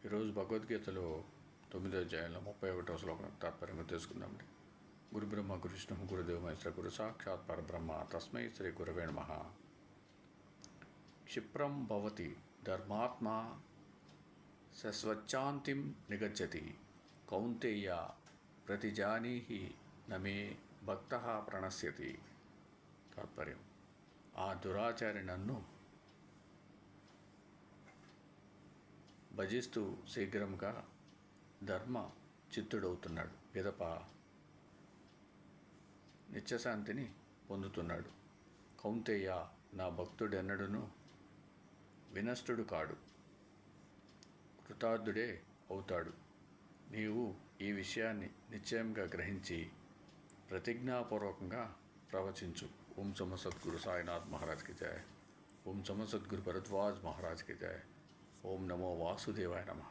ఈరోజు భగవద్గీతలో 9వ అధ్యాయంలో 31వ శ్లోకం తాత్పర్యంగా తెలుసుకుందామండి. గురు బ్రహ్మ గురు విష్ణు గురుదేవ మహేశ్వర గురు సాక్షాత్ పరబ్రహ్మ తస్మై శ్రీ గురవే నమః. క్షిప్రం భవతి ధర్మాత్మా సస్వచ్ఛాంతిం నిగచ్చతి కౌంతేయ ప్రతిజానీహి నమే భక్తః ప్రణశ్యతి. తాత్పర్యం: ఆ దురాచారి నన్ను భజిస్తూ శీఘ్రంగా ధర్మ చిత్తుడవుతున్నాడు, పిదప నిత్యశాంతిని పొందుతున్నాడు. కౌంతేయ, నా భక్తుడెన్నడూను వినష్టుడు కాడు, కృతార్థుడే అవుతాడు. నీవు ఈ విషయాన్ని నిశ్చయంగా గ్రహించి ప్రతిజ్ఞాపూర్వకంగా ప్రవచించు. ఓం సమ సద్గురు సాయినాథ్ మహారాజ్కి జయ. ఓం సమ సద్గురు భరద్వాజ్ మహారాజ్కి జయ. ఓం నమో వాసుదేవాయ నమః.